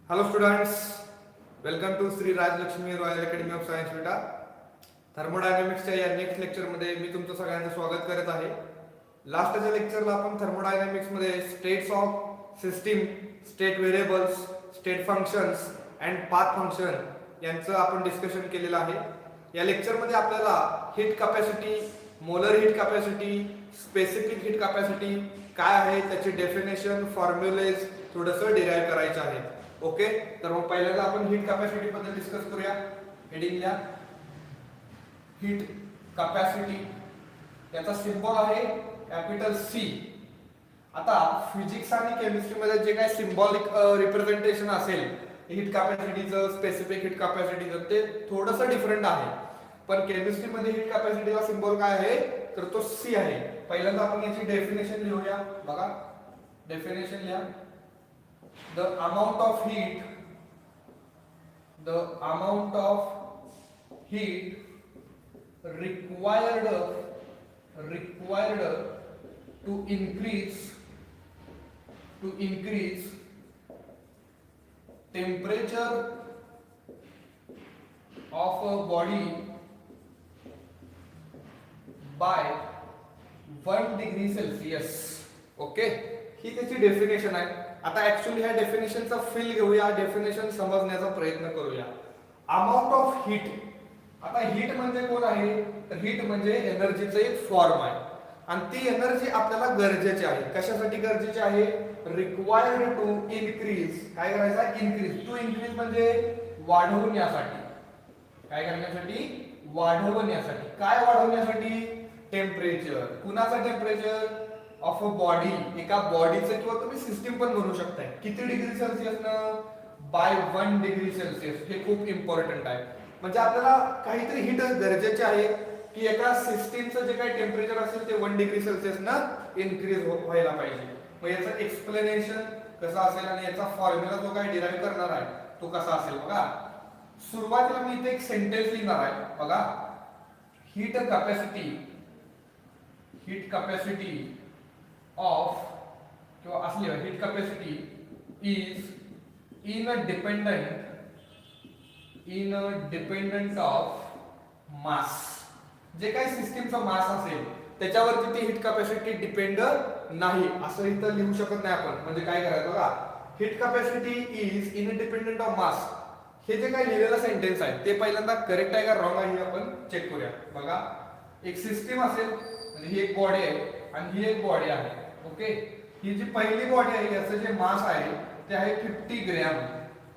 Hello students, welcome to Sri Rajlakshmi Royal Academy of Science Vita. थर्मोडायनामिक्सच्या या next लेक्चरमध्ये मी तुमचं सगळ्यांचं स्वागत करत आहे. लास्टच्या लेक्चरला आपण थर्मोडायनामिक्समध्ये states of system, state variables, state functions and path function यांचं आपण डिस्कशन केलेलं आहे. या लेक्चरमध्ये आपल्याला heat capacity, molar heat capacity, specific heat capacity काय आहे त्याची डेफिनेशन, फॉर्म्युलेज थोडंसं डिराईव्ह करायचं आहे. ओके, तर मग पहिल्यांदा आपण हीट कॅपॅसिटी बद्दल डिस्कस करूया. हेडिंग लिहा, हीट कॅपॅसिटी. याचा सिम्बॉल आहे कॅपिटल सी. आता फिजिक्स आणि केमिस्ट्री मध्ये जे काही सिम्बॉलिक रिप्रेझेंटेशन असेल हीट कॅपॅसिटीचं, स्पेसिफिक हीट कॅपॅसिटीचं, ते थोडंसं डिफरंट आहे. पण केमिस्ट्री मध्ये हीट कॅपॅसिटीचा सिम्बॉल काय आहे तर तो सी आहे. पहिल्यांदा आपण याची डेफिनेशन लिहूया. बघा, डेफिनेशन लिहा. The amount of heat required to increase temperature of a body by 1 degree Celsius. Okay, ही त्याची डेफिनेशन आहे. आता ऍक्च्युअली ह्या डेफिनेशनचा फील घेऊया, डेफिनेशन समजण्याचा प्रयत्न करूया. Amount of heat. आता हीट म्हणजे कोण आहे तर हीट म्हणजे एनर्जीचं एक फॉर्म आहे आणि ती एनर्जी आपल्याला गरजेची आहे. कशासाठी गरजेची आहे? Required to increase. काय करायचं आहे? इनक्रीज. टू इनक्रीज म्हणजे वाढवण्यासाठी. काय करण्यासाठी? वाढवण्यासाठी. काय वाढवण्यासाठी? टेम्परेचर. कुणाचं टेम्परेचर? Of a body. एका बॉडीचं किंवा तुम्ही सिस्टीम पण बनवू शकताय. किती डिग्री सेल्सिअस न? By 1 degree Celsius. हे खूप इम्पॉर्टंट आहे. म्हणजे आपल्याला काहीतरी हीट गरजेचे आहे की एका सिस्टीमचं जे काही टेम्परेचर असेल ते 1 डिग्री सेल्सिअस न इनक्रीज व्हायला पाहिजे. मग याचं एक्सप्लेनेशन कसं असेल आणि याचा फॉर्म्युला जो काही डिराईव्ह करणार आहे तो कसा असेल बघा. सुरुवातीला मी इथे एक सेंटेन्स लिहिणार आहे. बघा, हीट कॅपॅसिटी of किंवा असली heat capacity is independent of mass. जे काही सिस्टीमचा मास असेल त्याच्यावरती ती हीट कॅपॅसिटी डिपेंड नाही असं इथं लिहू शकत नाही आपण. म्हणजे काय करायचं बघा, heat capacity is independent of mass. हे जे काही लिहिलेलं सेंटेन्स आहे ते पहिल्यांदा करेक्ट आहे का रॉंग आहे हे आपण चेक करूया. बघा, एक सिस्टीम असेल म्हणजे ही एक बॉडी आहे आणि ही एक बॉडी आहे. ओके, ही जी पहिली बॉडी आहे याचं जे मास आहे ते आहे 50 ग्रॅम.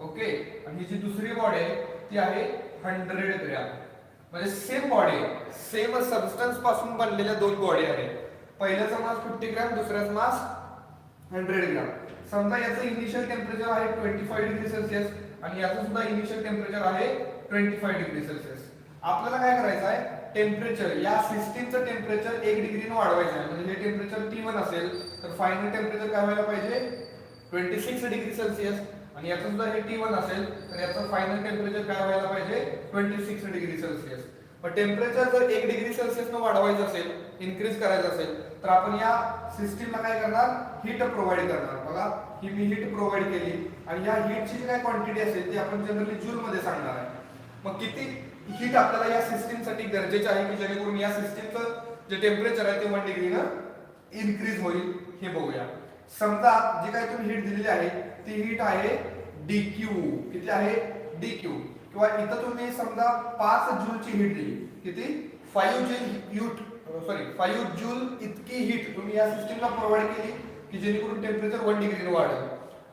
ओके, आणि ही जी दुसरी बॉडी आहे ती आहे 100 ग्रॅम. म्हणजे सेम बॉडी, सेम सबस्टन्स पासून बनलेल्या दोन बॉडी आहेत. पहिल्याचा मास 50 ग्रॅम, दुसऱ्याचा मास 100 ग्रॅम. समजा याचं इनिशियल टेम्परेचर आहे 25 डिग्री सेल्सिअस आणि याचं सुद्धा इनिशियल टेम्परेचर आहे 25 डिग्री सेल्सिअस. आपल्याला काय करायचं आहे? टेम्परेचर, या सिस्टीमचं टेम्परेचर 1 डिग्रीने वाढवायचं आहे. म्हणजे हे टेम्परेचर T1 असेल तर फायनल टेम्परेचर काय व्हायला पाहिजे? 26 डिग्री सेल्सिअस. आणि याचं सुद्धा हे T1 असेल तर याचं फायनल टेम्परेचर काय व्हायला पाहिजे? 26 डिग्री सेल्सिअस. मग टेम्परेचर जर 1 डिग्री सेल्सिअस न वाढवायचं असेल, इन्क्रीज करायचं असेल तर आपण या सिस्टीमला काय करणार? हीट प्रोव्हाइड करणार. बघा, ही मी हीट प्रोव्हाइड केली आणि या हीटची जी काय क्वांटिटी असेल ती आपण जनरली जूल मध्ये सांगणार आहे. मग किती हीट आपल्याला या सिस्टीमसाठी गरजेचे आहे की जेणेकरून या सिस्टीमचं जे टेम्परेचर आहे ते 1 डिग्रीनं इन्क्रीज होईल हे बघूया. समजा जी काही तुम्ही हीट दिलेली आहे ती हीट आहे dq. किती आहे? dq. किंवा इथं तुम्ही समजा 5 जूलची हीट दिली. किती? 5 जूल इतकी हीट तुम्ही या सिस्टीमला प्रोव्हाइड केली की जेणेकरून टेम्परेचर 1 डिग्रीने वाढेल.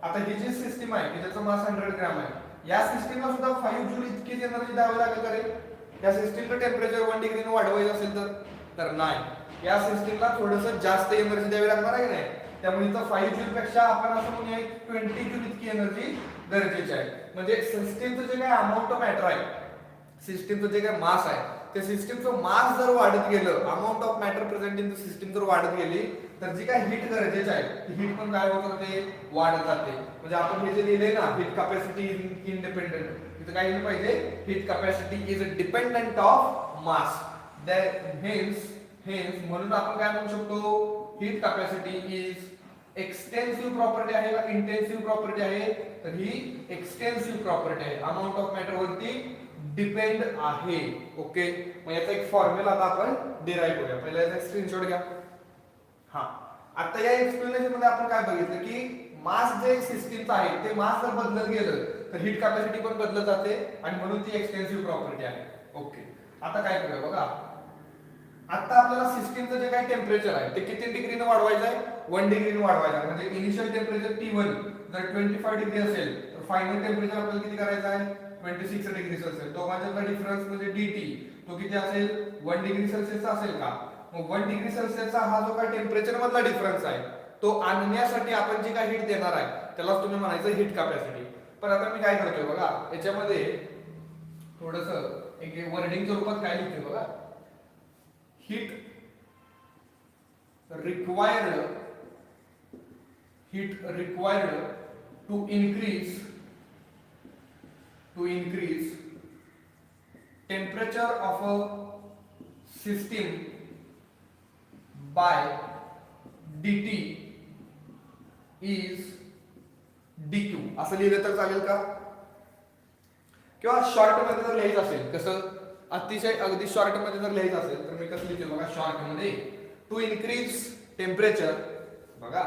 आता ही जी सिस्टीम आहे की ज्याचं मास 100 ग्रॅम आहे, या सिस्टीमला सुद्धा 5 जूल इतकीच एनर्जी द्यावी लागेल का रे? या सिस्टीमचं टेम्परेचर 1 डिग्रीने वाढवायचं असेल तर नाही. या सिस्टीमला थोडंसं जास्त एनर्जी द्यावी लागणार आहे की नाही? त्यामुळे इथं 5 जूल पेक्षा आपण असं म्हणूया 20 जूल इतकी एनर्जी गरजेची आहे. म्हणजे सिस्टीमचं जे काही अमाऊंट ऑफ मॅटर आहे, सिस्टीमचं जे काही मास आहे, त्या सिस्टीमचं मास जर वाढत गेलं, amount of matter present in the system जर वाढत गेली तर जी काही हीट गरजेची आहे ती हीट पण काय होत जाते? वाढत जाते. म्हणजे आपण हे जे लिहिले ना, हीट कॅपॅसिटी इंडिपेंडेंट, इथं काय लिहिलं पाहिजे? Heat capacity is dependent of mass. Hence म्हणून आपण काय म्हणू शकतो? Heat capacity is extensive property आहे का इंटेन्सिव्ह प्रॉपर्टी आहे? तर ही एक्सटेन्सिव्ह प्रॉपर्टी आहे, अमाऊंट ऑफ मॅटर वरती डिपेंड आहे. ओके, मग याचा एक फॉर्म्युला आता आपण डिराईव्ह करूया. पहिला याचा स्क्रीनशॉट घ्या. हा, आता या एक्सप्लेनेशन मध्ये आपण काय बघितलं की मास जे सिस्टीमचं आहे ते मास जर बदलत गेलं तर हीट कॅपॅसिटी पण बदलत जाते आणि म्हणून ती एक्सटेन्सिव्ह प्रॉपर्टी आहे. ओके, आता काय करूया बघा. आता आपल्याला सिस्टीमचं जे काही टेम्परेचर आहे ते किती डिग्रीने वाढवायचं आहे? 1 डिग्रीने वाढवायचं आहे. म्हणजे इनिशियल टेम्परेचर T1 जर 25 डिग्री असेल तर फायनल टेम्परेचर आपल्याला किती करायचं आहे? 26 डिग्री सेल्सिअस. दोघांच्यातला डिफरन्स म्हणजे dt तो किती असेल? 1 डिग्री सेल्सिअसचा असेल का? मग 1 डिग्री सेल्सिअसचा हा जो काही टेम्परेचर मधला डिफरन्स आहे तो आणण्यासाठी आपण जी काही हीट देणार आहे त्यालाच तुम्ही म्हणायचं हीट कॅपॅसिटी. पण आता मी काय करतोय बघा, याच्यामध्ये थोडंसं एक वर्डिंगच्या रूपात काय लिहितोय बघा. heat required to increase temperature of a system by dt is dq. असं लिहिलं तर चालेल का? किंवा शॉर्ट मध्ये जर लिहायचं असेल, कसं अतिशय अगदी शॉर्ट मध्ये जर लिहायचं असेल तर मी कसं लिहितो बघा. शॉर्ट मध्ये टू इनक्रीज टेम्परेचर, बघा,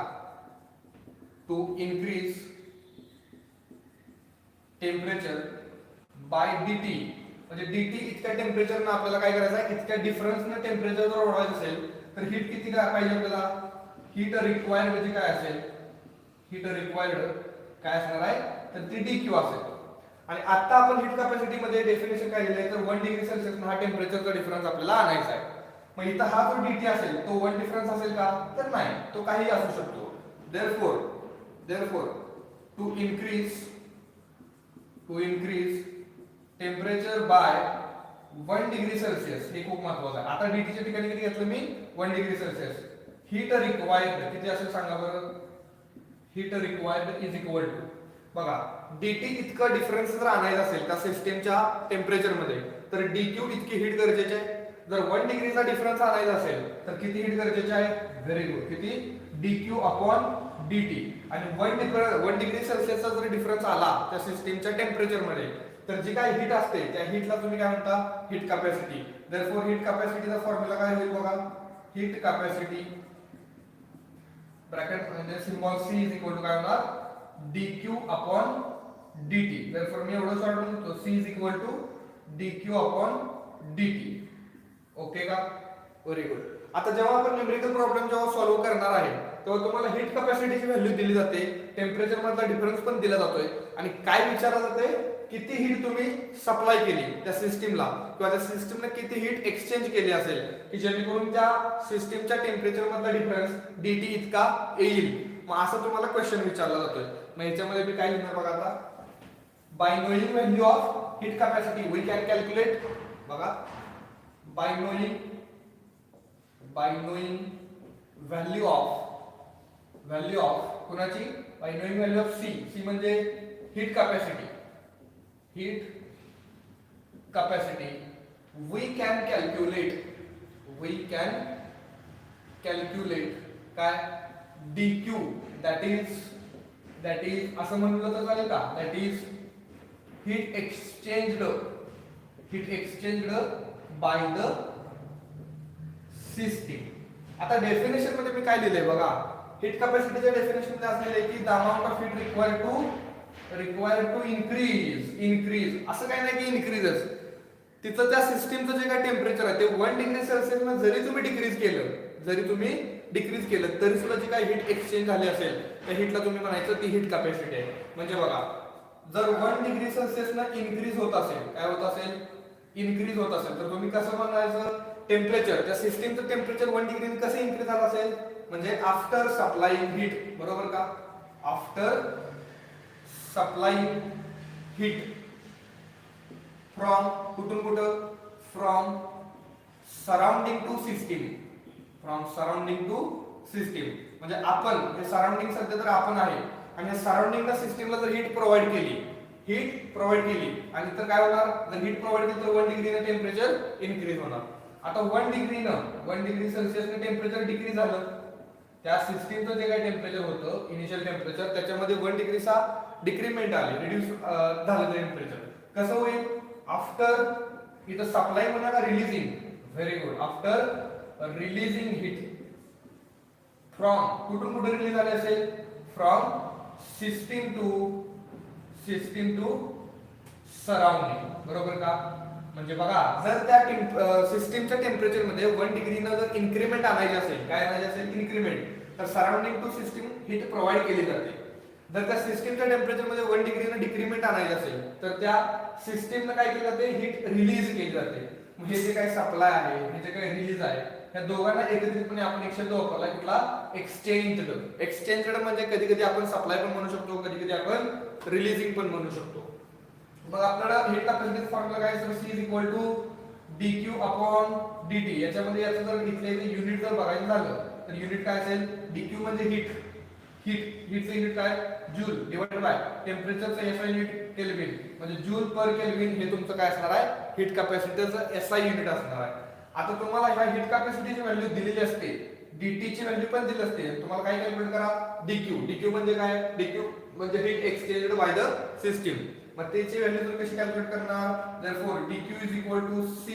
to increase temperature by dt, म्हणजे dt इतक्या टेम्परेचरनं आपल्याला काय करायचं आहे? इतक्या डिफरन्सनं टेम्परेचर जर वाढवायचं असेल तर हीट किती काय पाहिजे आपल्याला? हीट रिक्वायर्ड म्हणजे काय असेल? हीट रिक्वायर्ड काय असणार आहे? तर ती dq असेल. आणि आता आपण हीट कॅपॅसिटी मध्ये डेफिनेशन काय दिलंय तर 1 डिग्री सेल्सिअस हा टेम्परेचरचा डिफरन्स आपल्याला आणायचा आहे. मग इथं हा जो dt असेल तो 1 डिफरन्स असेल का? तर नाही, तो काही असू शकतो. therefore to increase temperature by 1 degree Celsius, हे खूप महत्त्वाचं आहे. आता dt च्या ठिकाणी किती घेतलं मी? 1 डिग्री सेल्सिअस. हीट रिक्वायर्ड किती असेल सांगा बरं? Heat required is equal to, बघा, dt इतकं डिफरन्स जर आणायचं असेल त्या सिस्टीमच्या टेम्परेचर मध्ये तर dq इतकी हीट गरजेची आहे. जर 1 डिग्रीचा डिफरन्स आणायचा असेल तर किती हीट गरजेची आहे? व्हेरी गुड, किती? dq upon dt. आणि 1 डिग्री सेल्सिअसचा जर डिफरन्स आला त्या सिस्टीमच्या टेम्परेचर मध्ये तर जी काही हीट असते त्या हीटला तुम्ही काय म्हणता? Heat capacity. देअरफॉर हीट कॅपॅसिटीचा फॉर्म्युला काय होईल बघा. हीट कॅपॅसिटी ब्रॅकेट म्हणजे symbol c is equal to काय होणार? dq upon dt. देअरफॉर मी एवढं शॉर्ट लिहितो, c is equal to dq upon dt. Okay का? Very good. आता जेव्हा आपण न्यूमेरिकल प्रॉब्लेम जेव्हा सॉल्व्ह करणार आहे तेव्हा तुम्हाला हीट कॅपॅसिटीची व्हॅल्यू दिली जाते, टेम्परेचर मधला डिफरन्स पण दिला जातोय आणि काय विचारलं जाते? किती हीट तुम्ही सप्लाय केली त्या सिस्टीमला किंवा त्या सिस्टीमने किती हीट एक्सचेंज केली असेल की जेणेकरून त्या सिस्टीमच्या टेम्परेचर मधला डिफरन्स dt इतका येईल. मग असं तुम्हाला क्वेश्चन विचारला जातोय. मग याच्यामध्ये मी काय लिहिणार बघा. आता by knowing value of heat capacity we can calculate, बघा, बाय नोइंग व्हॅल्यू ऑफ कोणाची? By knowing value of c म्हणजे heat capacity we can calculate काय? dq that is असं म्हणलं तर चालेल का? that is heat exchanged by the system. आता डेफिनेशन मध्ये मी काय लिहिलंय बघा. हीट कॅपॅसिटीच्या डेफिनेशन मध्ये असलेलं आहे की the amount of heat required to increase. असं काय नाही की इनक्रीजच, तिथं त्या सिस्टीमचं जे काय टेम्परेचर आहे ते 1 डिग्री सेल्सिअस न जरी तुम्ही डिक्रीज केलं तरी सुद्धा जी काही हीट एक्सचेंज झाली असेल त्या हीटला तुम्ही म्हणायचं ती हीट कॅपॅसिटी आहे. म्हणजे बघा, जर 1 डिग्री सेल्सिअस न इनक्रीज होत असेल, काय होत असेल? इनक्रीज होत असेल तर तुम्ही कसं म्हणायचं? टेम्परेचर, त्या सिस्टीमचं टेम्परेचर 1 डिग्रीने कसं इनक्रीज झालं असेल? म्हणजे आफ्टर सप्लाइंग हीट, बरोबर का? आफ्टर सप्लाइंग हीट फ्रॉम कुठून? From surrounding to system. म्हणजे आपण, हे सराउंडिंग सध्या तर आपण आहे आणि या सराउंडिंगला सिस्टीमला जर हीट प्रोव्हाइड केली आणि तर काय होणार? जर हीट प्रोव्हाइड केली तर 1 डिग्रीने टेम्परेचर इनक्रीज होणार. आता 1 डिग्री सेल्सिअसने टेम्परेचर डिक्रीज झालं त्या सिस्टीमचं जे काही टेम्परेचर होतं इनिशियल टेम्परेचर त्याच्यामध्ये 1 डिग्रीचा डिक्रीमेंट आली, रिड्यूस झालं टेम्परेचर. कसं होईल? आफ्टर इथं सप्लाय म्हणा का releasing, very good, after releasing heat from, कुठून कुठे रिलीज झाले असेल? फ्रॉम सिस्टीम टू सराउंडिंग, बरोबर का? म्हणजे बघा, जर त्या सिस्टीमच्या टेम्परेचर मध्ये 1 डिग्रीनं जर इन्क्रीमेंट आणायची असेल, काय आणायची असेल? इन्क्रीमेंट, तर surrounding to system heat provide केली जाते. जर त्या सिस्टीमच्या टेम्परेचर मध्ये 1 डिग्रीनं डिक्रीमेंट आणायची असेल तर त्या सिस्टीमनं काय केलं जाते? हीट रिलीज केली जाते. म्हणजे जे काही सप्लाय आहे, हे जे काही रिलीज आहे, या दोघांना एकत्रितपणे आपण एक शब्द वापरला, कुठला? एक्सचेंज्ड. एक्सचेंज्ड म्हणजे कधी कधी आपण सप्लाय पण म्हणू शकतो, कधी कधी आपण रिलीजिंग पण म्हणू शकतो. मग आपल्याला हीट कॅपॅसिटी फॉर्म्युला काय असेल? C dQ upon dt. याच्यामध्ये याचं जर घेतले युनिट जर बघायचं झालं तर युनिट काय असेल? dQ म्हणजे हीटचं युनिट काय? जूल डिवाइडेड बाय टेम्परेचरचं SI युनिट केल्विन, म्हणजे जूल पर केल्विन हे तुमचं काय असणार आहे? हीट कॅपॅसिटीचं SI युनिट असणार आहे. आता तुम्हाला ह्या हीट कॅपॅसिटीची व्हॅल्यू दिलेली असते, dt ची व्हॅल्यू पण दिली असते. तुम्हाला काय कॅल्क्युलेट करा? dQ म्हणजे काय? dQ म्हणजे heat exchanged by the system. मग त्याची व्हॅल्यू तुम्ही कशी कॅल्क्युलेट करणार? Therefore dQ C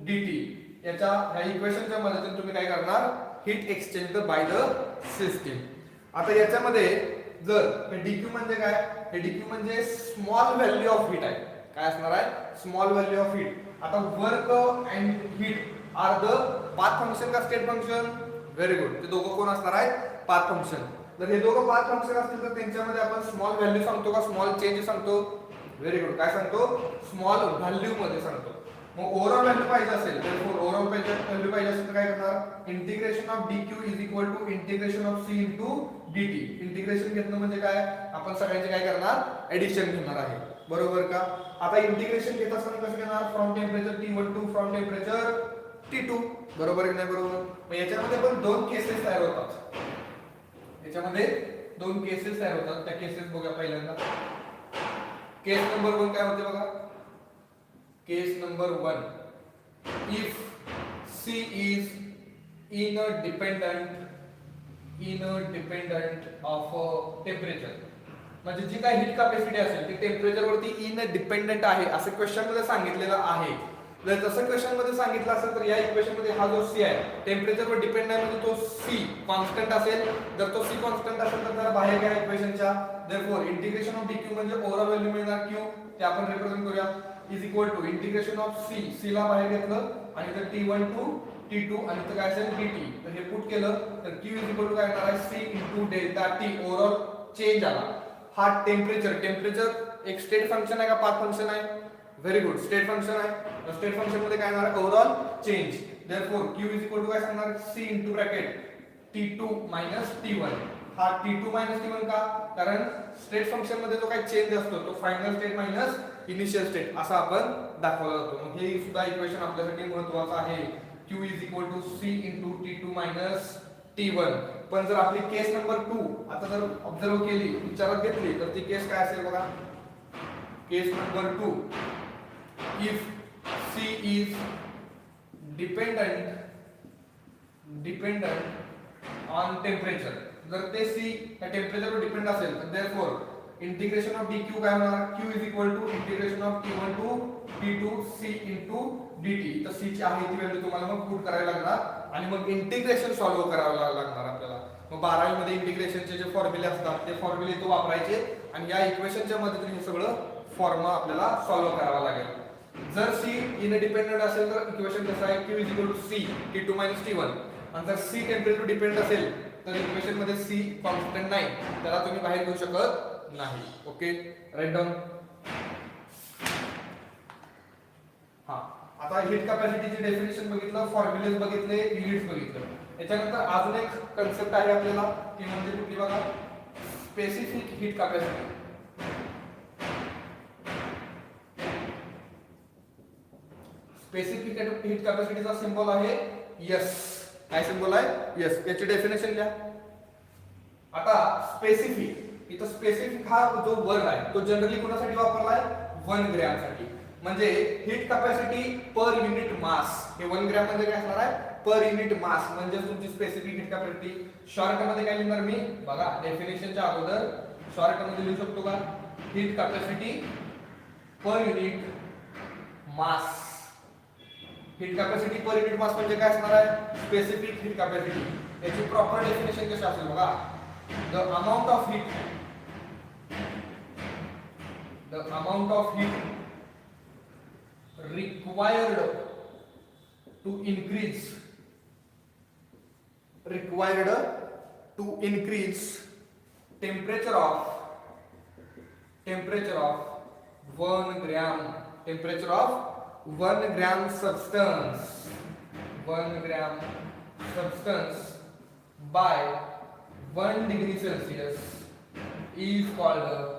dt. ह्या इक्वेशनच्या मदतीने तुम्ही काय करणार? Heat exchanged by the system. आता याच्यामध्ये जर dQ म्हणजे काय? हे dQ म्हणजे स्मॉल व्हॅल्यू ऑफ हीट आहे. काय असणार आहे? Small value of heat. आता work and heat are the path function का स्टेट फंक्शन? Very good. ते दोघं कोण असणार आहेत? Path function. जर हे दोघं पाथ फंक्शन असतील तर त्यांच्यामध्ये आपण स्मॉल व्हॅल्यू सांगतो का स्मॉल चेंज सांगतो? Very good. काय सांगतो? स्मॉल व्हॅल्यू मध्ये सांगतो. मग ओव्हरऑल व्हॅल्यू पाहिजे असेल तर ओव्हरऑल व्हॅल्यू पाहिजे असेल तर काय करणार? Integration of dq integration of c dt. Integration घेतलं म्हणजे काय? आपण सगळ्यांचे काय करणार? एडिशन घेणार आहे, बरोबर का? आता इंटिग्रेशन घेत असताना कसं घेणार? From temperature T1 to from temperature T2, बरोबर की नाही? बरोबर. मग याच्यामध्ये पण दोन केसेस तयार होतात. याच्यामध्ये दोन केसेस तयार होतात. त्या केसेस बघूया पहिल्यांदा. केस नंबर 1 काय होते बघा? Case number 1, if C is independent of temperature, म्हणजे जी काही हीट कॅपॅसिटी असेल ती टेम्परेचर वरती इनडिपेंडंट आहे असं क्वेश्चन मध्ये सांगितलेलं आहे. जर तसं क्वेश्चन मध्ये सांगितलं असेल तर या इक्वेशन मध्ये हा जो C आहे टेम्परेचर वर डिपेंड आहे, म्हणजे तो C कॉन्स्टंट असेल. जर तो C कॉन्स्टंट असेल तर त्याला बाहेर घ्या इक्वेशनच्या. देयरफॉर इंटिग्रेशन ऑफ dq म्हणजे ओव्हरऑल व्हॅल्यू मिळणार q, ते आपण रिप्रेझेंट करूया, is equal to integration of C ला बाहेर घेतलं आणि तर T1 टू T2 आणि तर काय असेल dt. तर हे पुट केलं तर q इज इक्वल टू काय येणार आहे? C delta T. Overall change आला. हा टेम्परेचर एक स्टेट फंक्शन आहे का पाथ फंक्शन आहे? व्हेरी गुड, स्टेट फंक्शन आहे. स्टेट फंक्शन मध्ये काय येणार? Overall change. Therefore q is equal to काय सांगणार? C into bracket T2 minus T1. हा T2 मायनस T1 का? कारण स्टेट फंक्शन मध्ये जो काही चेंज असतो तो final state minus initial state असा आपण दाखवला जातो. मग हे सुद्धा इक्वेशन आपल्यासाठी महत्त्वाचं आहे. q is equal to C into T2 minus T1. पण जर आपली केस नंबर 2 आता जर ऑब्झर्व केली, विचारात घेतली तर ती केस काय असेल बघा? Case number 2, if C is dependent on temperature. जर ते C या टेम्परेचरवर डिपेंड असेल तर देयरफॉर इंटिग्रेशन ऑफ dq काय होणार? q is equal to integration of T1 to T2 C into dt. तर C ची आहे ती व्हॅल्यू तुम्हाला मग पुट करावी लागणार आणि मग इंटिग्रेशन सॉल्व्ह करावं लागणार आपल्याला. मग 12वी मध्ये इंटिग्रेशनचे जे फॉर्म्युले असतात ते फॉर्म्युले इथे वापरायचे आणि या इक्वेशनच्या मदतीने हे सगळं फॉर्म्युला आपल्याला सॉल्व्ह करावा लागेल. जर C इनडिपेंडंट असेल तर इक्वेशन कसं आहे? q is equal to C T2 minus T1. आणि जर C टेम्परेचर डिपेंड असेल तर इक्वेशन मध्ये C कॉन्स्टंट नाही, त्याला तुम्ही बाहेर घेऊ शकत नाही. Okay, right down. हा, आता हीट कॅपॅसिटीची डेफिनेशन बघितलं, फॉर्म्युलेज बघितले, युनिट्स बघितलं. याच्यानंतर अजून एक कन्सेप्ट आहे आपल्याला, ती म्हणजे कुठली बघा? Specific heat capacity. Specific heat कॅपॅसिटीचा सिंबल आहे S. काय सिंबल आहे? S. याची डेफिनेशन घ्या. आता स्पेसिफिक, इथं स्पेसिफिक हा जो वर्ड आहे तो जनरली कोणासाठी वापरला आहे? 1 ग्रॅम साठी. म्हणजे हीट कॅपॅसिटी पर युनिट मास. हे 1 ग्रॅम म्हणजे काय असणार आहे? पर युनिट मास म्हणजे तुमची स्पेसिफिक हीट कॅपॅसिटी. शॉर्ट मध्ये काय लिहिणार मी बघा, डेफिनेशनच्या अगोदर शॉर्ट मध्ये लिहू शकतो का, हीट कॅपॅसिटी पर युनिट मास. Heat capacity per unit mass म्हणजे काय असणार आहे, स्पेसिफिक हीट कॅपॅसिटी. याची प्रॉपर डेफिनेशन कशी असेल बघा, the amount of heat, the amount of heat required to increase temperature of 1 gram, temperature of 1 gram substance, 1 gram substance by 1 degree Celsius is called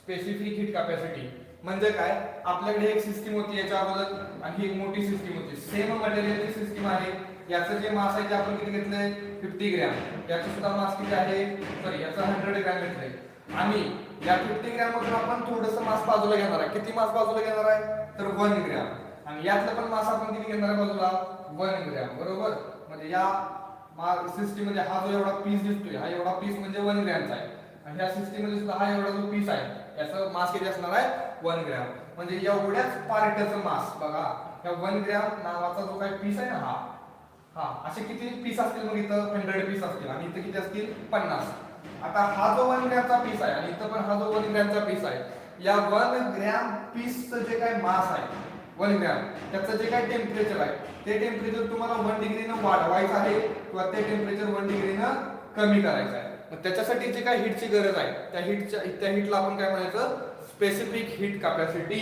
specific heat capacity. म्हणजे काय, आपल्याकडे एक system होती याच्या अगोदर आणि ही एक मोठी सिस्टीम होती, सेम मटेरियलची सिस्टीम आहे. याचं जे मास आहे ते आपण किती घेतलंय, 50 ग्रॅम. याचं सुद्धा मास किती आहे, सॉरी याचं 100 ग्रॅम घेतलंय. आणि या 50 ग्रॅम मधून आपण थोडंसं मास बाजूला घेणार आहे. किती मास बाजूला घेणार आहे, तर 1 ग्रॅम. आणि यातलं पण मास आपण किती घेणार आहे बाजूला, 1 ग्रॅम. बरोबर, म्हणजे या सिस्टीम मध्ये हा जो एवढा पीस दिसतोय, हा एवढा पीस म्हणजे 1 ग्रॅमचा आहे. आणि ह्या सिस्टीम मध्ये सुद्धा हा एवढा जो पीस आहे याचं मास किती असणार आहे, 1 ग्रॅम. म्हणजे एवढ्याच पार्टचं मास बघा, ह्या 1 ग्रॅम नावाचा जो काही पीस आहे ना, हा असे किती पीस असतील, मग इथं 100 पीस असतील आणि इथं किती असतील, 50. आता हा जो 1 ग्रॅमचा पीस आहे आणि इथं पण हा जो 1 ग्रॅमचा पीस आहे, या 1 ग्रॅम पीसचं जे काही मास आहे 1 ग्रॅम, त्याचं जे काही टेम्परेचर आहे ते टेम्परेचर तुम्हाला 1 डिग्रीनं वाढवायचं आहे किंवा ते टेम्परेचर 1 डिग्रीनं कमी करायचं आहे. त्याच्यासाठी जे काही हीटची गरज आहे त्या हीटला आपण काय म्हणायचं, specific heat capacity.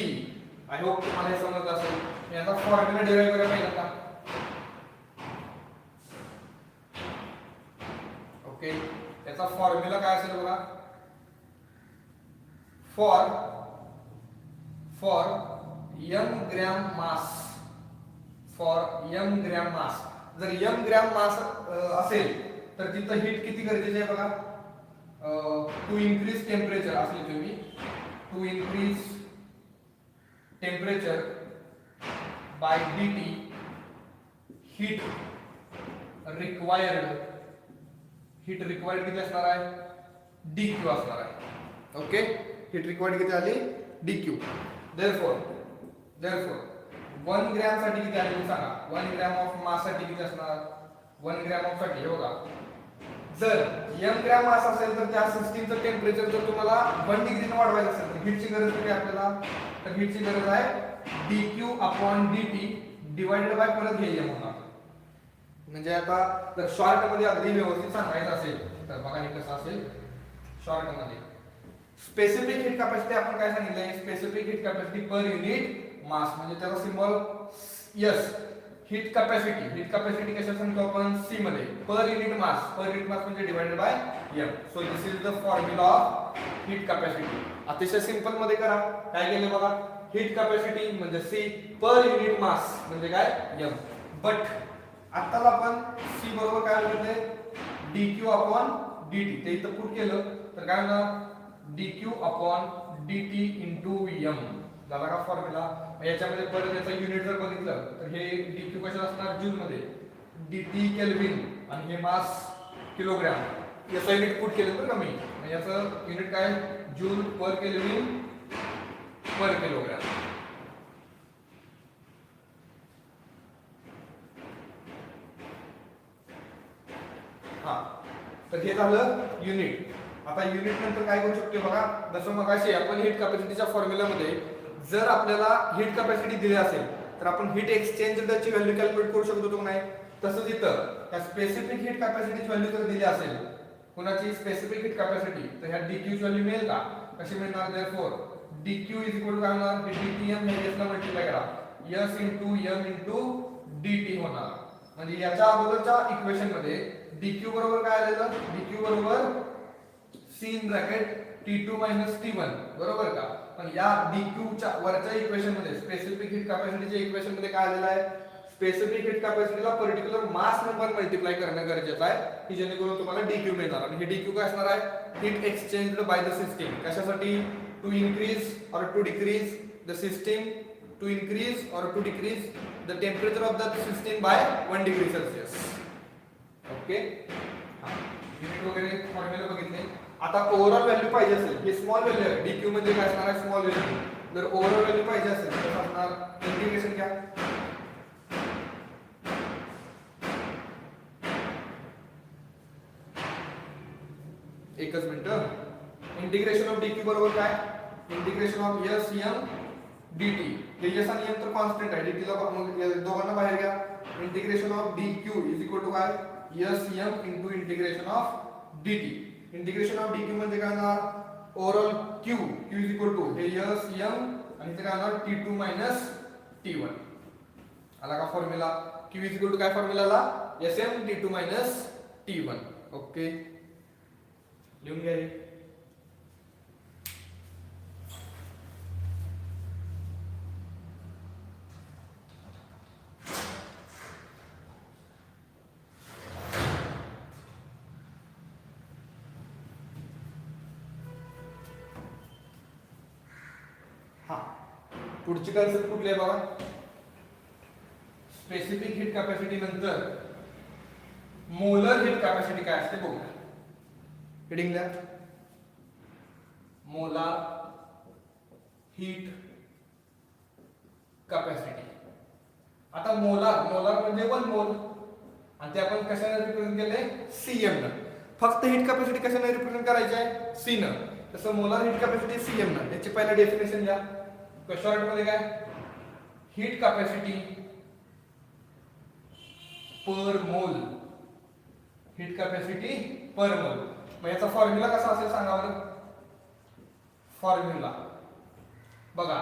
I hope तुम्हाला हे समजत असेल. याचा फॉर्म्युला डिराइव्ह करायला पाहिजे का, ओके. याचा फॉर्म्युला काय असेल बघा, फॉर m ग्रॅम मास, जर m ग्रॅम मास असेल तर तिथं हीट किती गरजेची आहे बघा, टू इन्क्रीज टेम्परेचर असले तुम्ही, to increase temperature by dt, heat required किती असणार आहे, dq असणार आहे. ओके, हीट रिक्वायर्ड किती आली, dq. देयरफॉर 1 ग्रॅम साठी किती आली सांगा, 1 ग्रॅम ऑफ मास साठी किती असणार, 1 ग्रॅम ऑफ साठी हे बघा, जर m ग्रॅम मास असेल तर त्या सिस्टीमचं टेम्परेचर जर तुम्हाला 1 डिग्रीने वाढवायचं असेल तर हीटची गरज किती आपल्याला, तर हीटची गरज आहे dq/dt डिवाइडेड बाय परत हे m होणार. म्हणजे आता जर शॉर्ट मध्ये अगदी व्यवस्थित सांगायचं असेल तर बघा हे कसं असेल. शॉर्ट मध्ये स्पेसिफिक हीट कॅपॅसिटी आपण काय सांगितलंय, specific heat capacity per unit mass, म्हणजे त्याचा सिम्बॉल S. हीट कॅपॅसिटी कशा सांगतो आपण, C मध्ये, पर युनिट मास म्हणजे divided by m. So this is the formula of heat capacity. अतिशय सिंपल मध्ये करा, काय केलं बघा, हीट कॅपॅसिटी म्हणजे C, पर युनिट मास म्हणजे काय, m. बट आता आपण C बरोबर काय लिहिलंय, dq/dt. ते इथं पुट केलं तर काय होणार, dq/dt into m झाला का फॉर्म्युला. याच्यामध्ये परत याचा युनिट जर बघितलं तर हे dq कशात असणार, जूल मध्ये, dt केल्विन आणि हे मास किलोग्राम. याचा युनिट पुट केलं तर कमी, याचं युनिट काय, जूल पर केल्विन पर किलोग्राम. हा, तर हे झालं युनिट. आता युनिट नंतर काय करू शकतो बघा, जसं मगाशी आपण हीट कॅपॅसिटीच्या फॉर्म्युलामध्ये जर आपल्याला हीट कॅपॅसिटी दिली असेल तर आपण हीट एक्सचेंजरची व्हॅल्यू कॅल्क्युलेट करू शकतो की नाही. तसंच इथं त्या स्पेसिफिक हीट कॅपॅसिटीची व्हॅल्यू जर दिली असेल, कोणाची स्पेसिफिक हीट कॅपॅसिटी, तर ह्या dq ची व्हॅल्यू मिळेल का, कशी मिळणार, therefore dq is equal to काय होणार, हे dtm हे s ला मल्टिप्लाय करा, s into m into dt होणार. म्हणजे याच्या अगोदरच्या इक्वेशन मध्ये dq बरोबर काय आलेलं, dq बरोबर c in bracket t2 t1 बरोबर का. पण या dq च्या वरच्या इक्वेशन मध्ये स्पेसिफिक हीट कॅपॅसिटीच्या इक्वेशन मध्ये काय आलेलं आहे, स्पेसिफिक हीट कॅपॅसिटीला पर्टिक्युलर मास नंबर मल्टिप्लाय करणं गरजेचं आहे की जेणेकरून तुम्हाला dq मिळणार. आणि हे dq काय असणार आहे, heat exchanged by the system. कशासाठी, to increase or to decrease the system to increase or to decrease the temperature of the system by 1 degree Celsius. Okay, unit वगैरे फॉर्म्युला बघितले. आता ओव्हरऑल व्हॅल्यू पाहिजे असेल, हे स्मॉल व्हॅल्यू आहे, dq म्हणजे काय असणार आहे, स्मॉल व्हॅल्यू. जर ओव्हरऑल व्हॅल्यू पाहिजे असेल तर असणार इंटिग्रेशन घ्या. एकच मिनिट. इंटिग्रेशन ऑफ dq बरोबर काय, integration of s m dt. हे s आणि m तर कॉन्स्टंट आहे, dt ला मग दोघांना बाहेर घ्या. Integration of dq is equal to काय, s m into integration of dt. Integration of dq म्हणजे काय होणार, overall q is equal to हे s m आणि ते काय होणार t2 मायनस t1. आला का formula. q is equal to काय फॉर्म्युलाला, sm t2 minus t1. Okay, लिहून घ्या. पुढची कन्सेप्ट कुठली आहे बघा, स्पेसिफिक हीट कॅपॅसिटी नंतर मोलर हीट कॅपॅसिटी काय असते बघू. हेडिंग द्या, मोलार हीट कॅपॅसिटी. आता मोलार म्हणजे 1 मोल आणि ते आपण कशाने रिप्रेझेंट केले, cm न. फक्त हीट कॅपॅसिटी कशाने रिप्रेझेंट करायची आहे, c न. तसं मोलार हीट कॅपॅसिटी cm न. याची पहिला डेफिनेशन द्या. शॉर्ट मध्ये काय, हीट कॅपॅसिटी पर मोल, हीट कॅपॅसिटी पर मोल. मग याचा फॉर्म्युला कसा असेल सांगा बरं. फॉर्म्युला बघा,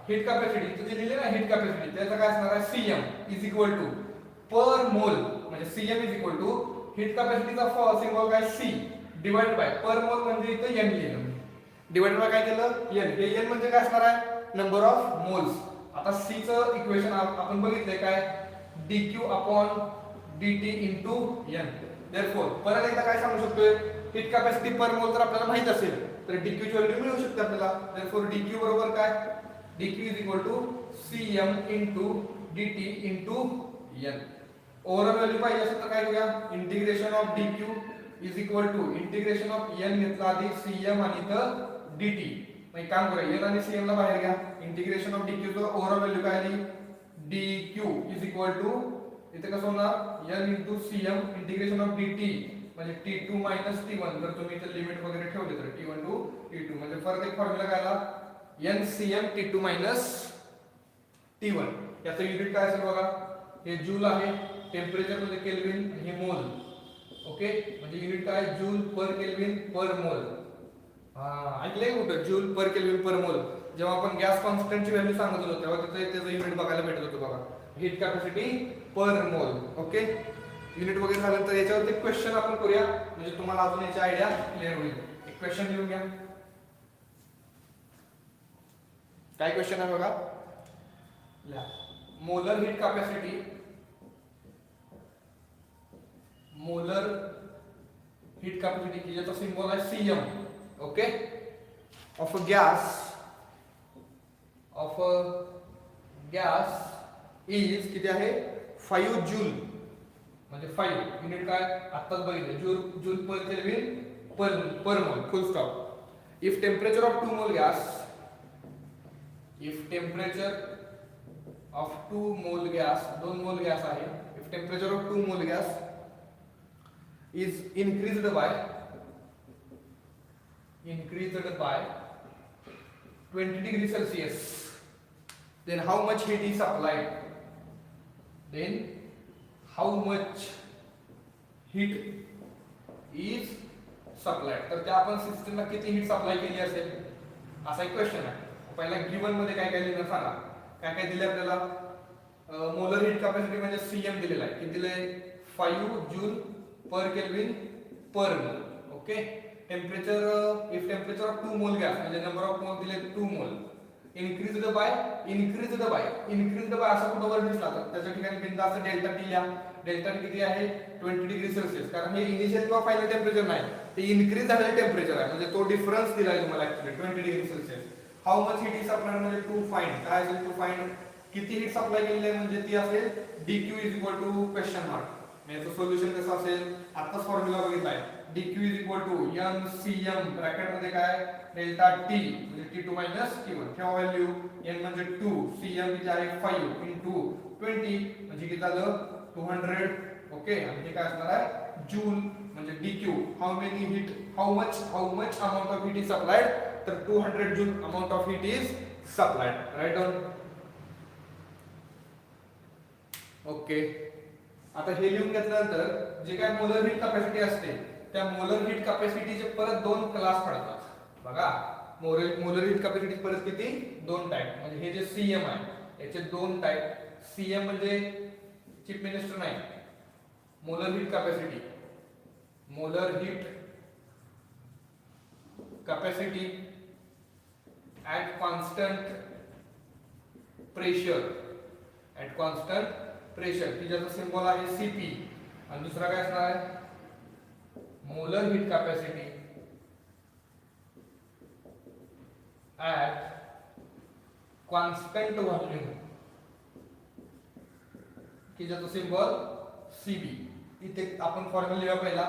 हीट कॅपॅसिटी तुझे लिहिले ना, हीट कॅपॅसिटी त्याचा काय असणार आहे, cm is equal to per mole म्हणजे cm is equal to heat कॅपॅसिटीचा सिंबल काय c divide by per mole म्हणजे इथे n लिहिलं. डिवाइड बाय काय केलं, n. हे n म्हणजे काय असणार आहे, नंबर ऑफ मोल्स. आता c चं इक्वेशन आपण बघितले काय, dq upon dt into n. Therefore परत एकदा काय सांगू शकतोय, हीट कॅपॅसिटी पर मोल तर आपल्याला माहित असेल तर dq ची व्हॅल्यू मिळू शकते आपल्याला. देयरफॉर dq बरोबर काय, dq is equal to cm into dt into n. Overall value पाहिजे असेल तर काय करूया, integration of dq is equal to integration of n घेतला आधी cm आणि इथं dt. मग काम करूया, n आणि cm ला बाहेर घ्या. इंटिग्रेशन ऑफ dq चं ओव्हरऑल व्हॅल्यू काय आली, dq इज इक्वल टू इथे कसं होणार, n into cm integration of dt म्हणजे t2 मायनस t1. जर तुम्ही इथे लिमिट वगैरे ठेवले तर t1 टू t2 म्हणजे परत एक फॉर्म्युला काय आला, ncm t2 मायनस t1. याचं युनिट काय असेल बघा, हे जूल आहे, टेम्परेचर मध्ये केल्विन, हे मोल. ओके, म्हणजे युनिट काय, जूल पर केल्विन पर मोल. ऐकलंय कुठं, जूल पर केल्विन पर मोल. जेव्हा आपण गॅस कॉन्स्टंटची व्हॅल्यू सांगत होतो तेव्हा तिथे त्याचं युनिट बघायला भेटत होतं बघा, हीट कॅपॅसिटी पर मोल. ओके, युनिट वगैरे झालं तर याच्यावरती क्वेश्चन आपण करूया म्हणजे तुम्हाला अजून याची आयडिया क्लिअर होईल. एक क्वेश्चन लिहून घ्या. काय क्वेश्चन आहे बघा, molar heat capacity, molar heat capacity ज्याचा सिंबल आहे cm. Okay, of a gas is किती आहे, 5 जूल म्हणजे 5 युनिट काय आत्ताच बघितलं, जूल पर केल्विन पर मोल, फुल स्टॉप. इफ टेम्परेचर ऑफ 2 मोल गॅस, इफ टेम्परेचर ऑफ 2 मोल गॅस, 2 मोल गॅस आहे, इफ टेम्परेचर ऑफ 2 मोल gas is increased by 20 degree Celsius, then how much heat is supplied, then how much heat is supplied. तर त्या आपण सिस्टमला किती हीट सप्लाय केली असेल असा एक क्वेश्चन आहे. पहिला गिवन मध्ये काय काय लिहिलं सांगा, काय काय दिले आपल्याला. मोलर हीट कॅपॅसिटी म्हणजे cm दिलेला आहे, किती दिले, 5 जूल पर केल्विन पर मोल. Okay, temperature, if temperature of 2 मोल गॅस म्हणजे नंबर ऑफ मोल दिले 2 मोल, increased by असा कुठं वर दिसला तर त्याच्या ठिकाणी बिंदू असं डेल्टा टी लिहा. डेल्टा टी किती आहे, 20 डिग्री सेल्सिअस. कारण हे इनिशियल किंवा फायनल टेम्परेचर नाही, ते इन्क्रीज झालेलं टेम्परेचर आहे म्हणजे तो डिफरन्स दिलाय तुम्हाला actually 20 degree Celsius. How much heat is supplied म्हणजे टू फाइंड, काय असेल टू फाइंड किती हीट सप्लाय केलेली आहे म्हणजे ती असेल dq is equal to question mark. याचं सोल्युशन कसं असेल आताच फॉर्म्युला बघितलाय. dq is equal to mcm bracket मध्ये काय डेल्टा t म्हणजे t2 मायनस t1 ठेवा व्हॅल्यू. n म्हणजे 2 cm जे आहे 5 into 20 म्हणजे किती झालं 200. ओके आणि हे काय असणार आहे जूल म्हणजे dq how many heat how much amount of heat is supplied तर 200 joule amount of heat is supplied. Write down. Okay आता हे लिहून घेतल्यानंतर जे काय मोलर हीट कॅपॅसिटी असते त्या मोलर हीट कॅपॅसिटीचे परत दोन क्लास पडतात बघा. मोलर हीट कॅपॅसिटी परत किती दोन टाइप म्हणजे हे जे सीएम आहे याचे दोन टाइप. सीएम म्हणजे चीफ मिनिस्टर नाही. Molar heat capacity at constant pressure की ज्याचा सिंबल आहे Cp आणि दुसरा काय असणार आहे molar heat capacity at constant volume की ज्याचा सिंबल Cv. इथे आपण फॉर्म्युला लिहूया पहिला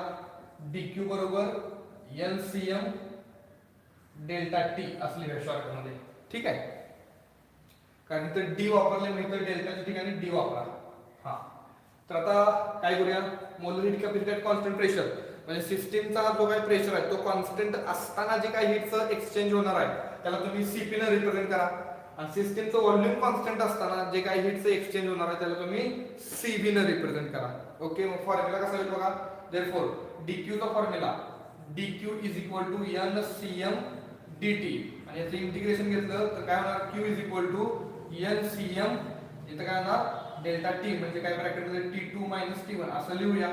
dq बरोबर NCM डेल्टा t असली आहे शॉर्ट मध्ये. ठीक आहे कारण इथं d वापरले मी तर डेल्टाच्या ठिकाणी d वापरा. हा तर आता काय करूया molar heat capacity at constant pressure म्हणजे सिस्टीमचा जो काही प्रेशर आहे तो कॉन्स्टंट असताना जे काही हीटचं एक्सचेंज होणार आहे त्याला तुम्ही Cp ने रिप्रेझेंट करा आणि सिस्टीमचं व्हॉल्यूम कॉन्स्टंट असताना जे काही हीटचं एक्सचेंज होणार आहे त्याला तुम्ही Cv ने रिप्रेझेंट करा. ओके मग फॉर्म्युला कसा येईल बघा. देअरफॉर dq चा formula dq is equal to NCM dt आणि याचं इंटिग्रेशन घेतलं तर काय होणार q is equal to NCM इथं काय होणार डेल्टा t म्हणजे काय ब्रॅकेट मध्ये t2 मायनस t1 असं लिहूया.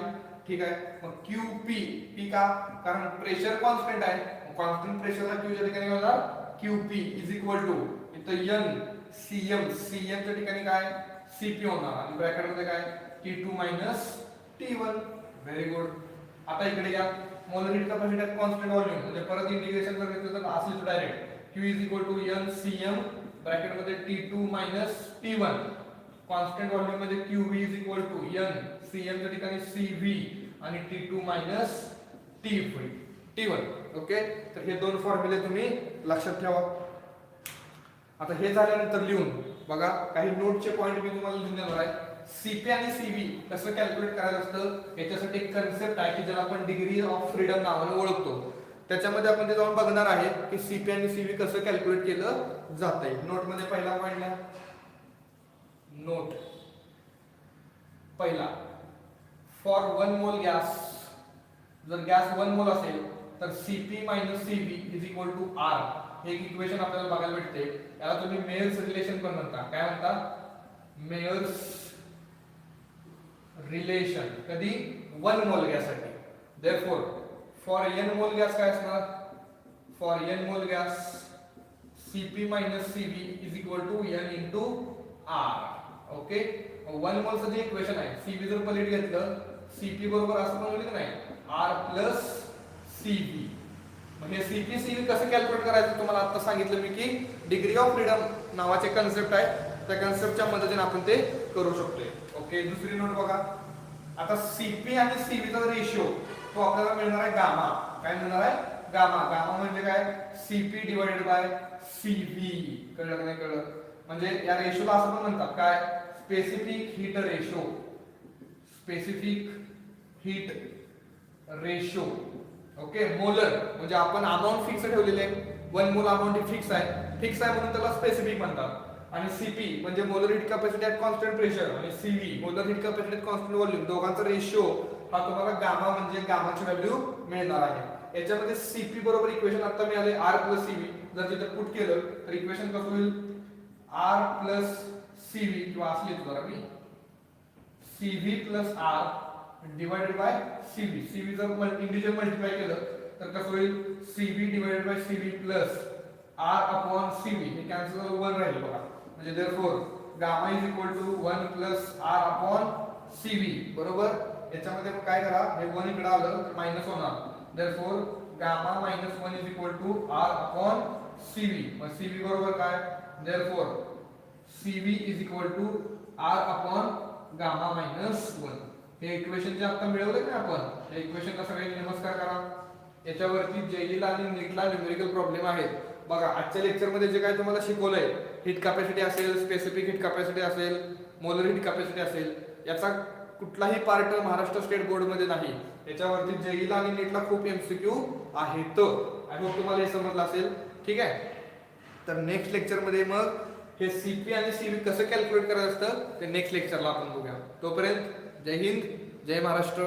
ठीक आहे मग qp p का कारण प्रेशर कॉन्स्टंट आहे कॉन्स्टंट प्रेशरला q च्या ठिकाणी होणार qp इज इक्वल टू इथं NCM च्या ठिकाणी काय Cp होणार आणि ब्रॅकेट मध्ये काय t2 minus t1. Very good. आता इकडे या molar heat capacity at constant volume म्हणजे परत इंटिग्रेशन जर घेतलं तर असं direct q is equal to NCM bracket मध्ये t2 minus t1 constant volume मध्ये qv is equal to NCM च्या ठिकाणी Cv आणि t2 मायनस t1. ओके तर हे दोन फॉर्म्युले तुम्ही लक्षात ठेवा. आता हे झाल्यानंतर लिहून बघा काही नोटचे पॉइंट मी तुम्हाला लिहून देणार आहे. Cp आणि Cv कसं कॅल्क्युलेट करायचं असतं याच्यासाठी एक कन्सेप्ट आहे की ज्याला आपण डिग्री ऑफ फ्रीडम नावाने ओळखतो. त्याच्यामध्ये आपण ते जाऊन बघणार आहे की Cp आणि Cv कसं कॅल्क्युलेट केलं जातंय. नोट मध्ये पहिला पॉइंट लिहा. नोट पहिला फॉर 1 मोल गॅस जर गॅस 1 मोल असेल तर Cp minus Cv is equal to R हे एक इक्वेशन आपल्याला बघायला भेटते. याला तुम्ही मेयर्स रिलेशन पण म्हणता. काय म्हणता मेयर्स रिलेशन कधी 1 मोल गॅससाठी. Therefore for n mole gas काय असणार for n mole gas Cp minus Cv is equal to n into R. Okay 1 मोलचं जे इक्वेशन आहे Cv जर पलीड घेतलं Cp बरोबर असं म्हणलं की नाही R प्लस Cv. म्हणजे Cp Cv कसं कॅल्क्युलेट करायचं तुम्हाला आता सांगितलं मी की डिग्री ऑफ फ्रीडम नावाचे कन्सेप्ट आहे त्या कन्सेप्टच्या मदतीने आपण ते करू शकतोय. ओके दुसरी नोट बघा. आता Cp आणि Cv चा रेशो तो आपल्याला मिळणार आहे गामा. काय मिळणार आहे गामा. गामा म्हणजे काय Cp डिवाइडेड बाय Cv. कळलं का नाही कळलं म्हणजे या रेशोला असं पण म्हणतात काय specific heat ratio. Okay molar म्हणजे आपण अमाउंट फिक्स ठेवलेले आहे 1 मोल अमाउंट ही फिक्स आहे म्हणून त्याला स्पेसिफिक म्हणतात. आणि Cp म्हणजे molar heat capacity at constant pressure आणि Cv molar heat capacity at constant volume दोघांचा रेशो हा तुम्हाला गामा म्हणजे गामाची व्हॅल्यू मिळणार आहे. याच्यामध्ये Cp बरोबर इक्वेशन आता मिळाले R प्लस Cv जर तिथे पुट केलं तर इक्वेशन कसं होईल R प्लस Cv किंवा असली जरा मी Cv plus R divided by Cv. Cv जर इंडिव्हिज्युअल मल्टिप्लाय केलं तर कसं होईल Cv divided by Cv plus R upon Cv हे कॅन्सल झालं 1 राहील बघा. म्हणजे therefore gamma is equal to 1 plus R upon Cv बरोबर. याच्यामध्ये मग काय करा हे 1 इकडे आलं तर मायनस होणार. Therefore gamma minus 1 is equal to R upon Cv. मग Cv बरोबर काय therefore CV is equal to R upon gamma minus 1. हे इक्वेशन जे आता मिळवले ना आपण, या इक्वेशनला सगळ्यांनी नमस्कार करा. याच्यावरती जेईला आणि नीटला न्यूमेरिकल प्रॉब्लेम आहेत. बघा आजच्या लेक्चर मध्ये जे काय तुम्हाला शिकवलंय, हीट कॅपॅसिटी असेल, स्पेसिफिक हीट कॅपॅसिटी असेल, मोलर हीट कॅपॅसिटी असेल, याचा कुठलाही पार्ट महाराष्ट्र स्टेट बोर्ड मध्ये नाही. याच्यावरती जेईला आणि नीटला खूप एमसीक्यू आहेत. आय होप तुम्हाला हे समजलं असेल. ठीक आहे, तर नेक्स्ट लेक्चर मध्ये मग हे सीपी आणि सीव्ही कसं कॅल्क्युलेट करायचं असतं ते नेक्स्ट लेक्चरला आपण बघूया. तोपर्यंत जय हिंद, जय महाराष्ट्र.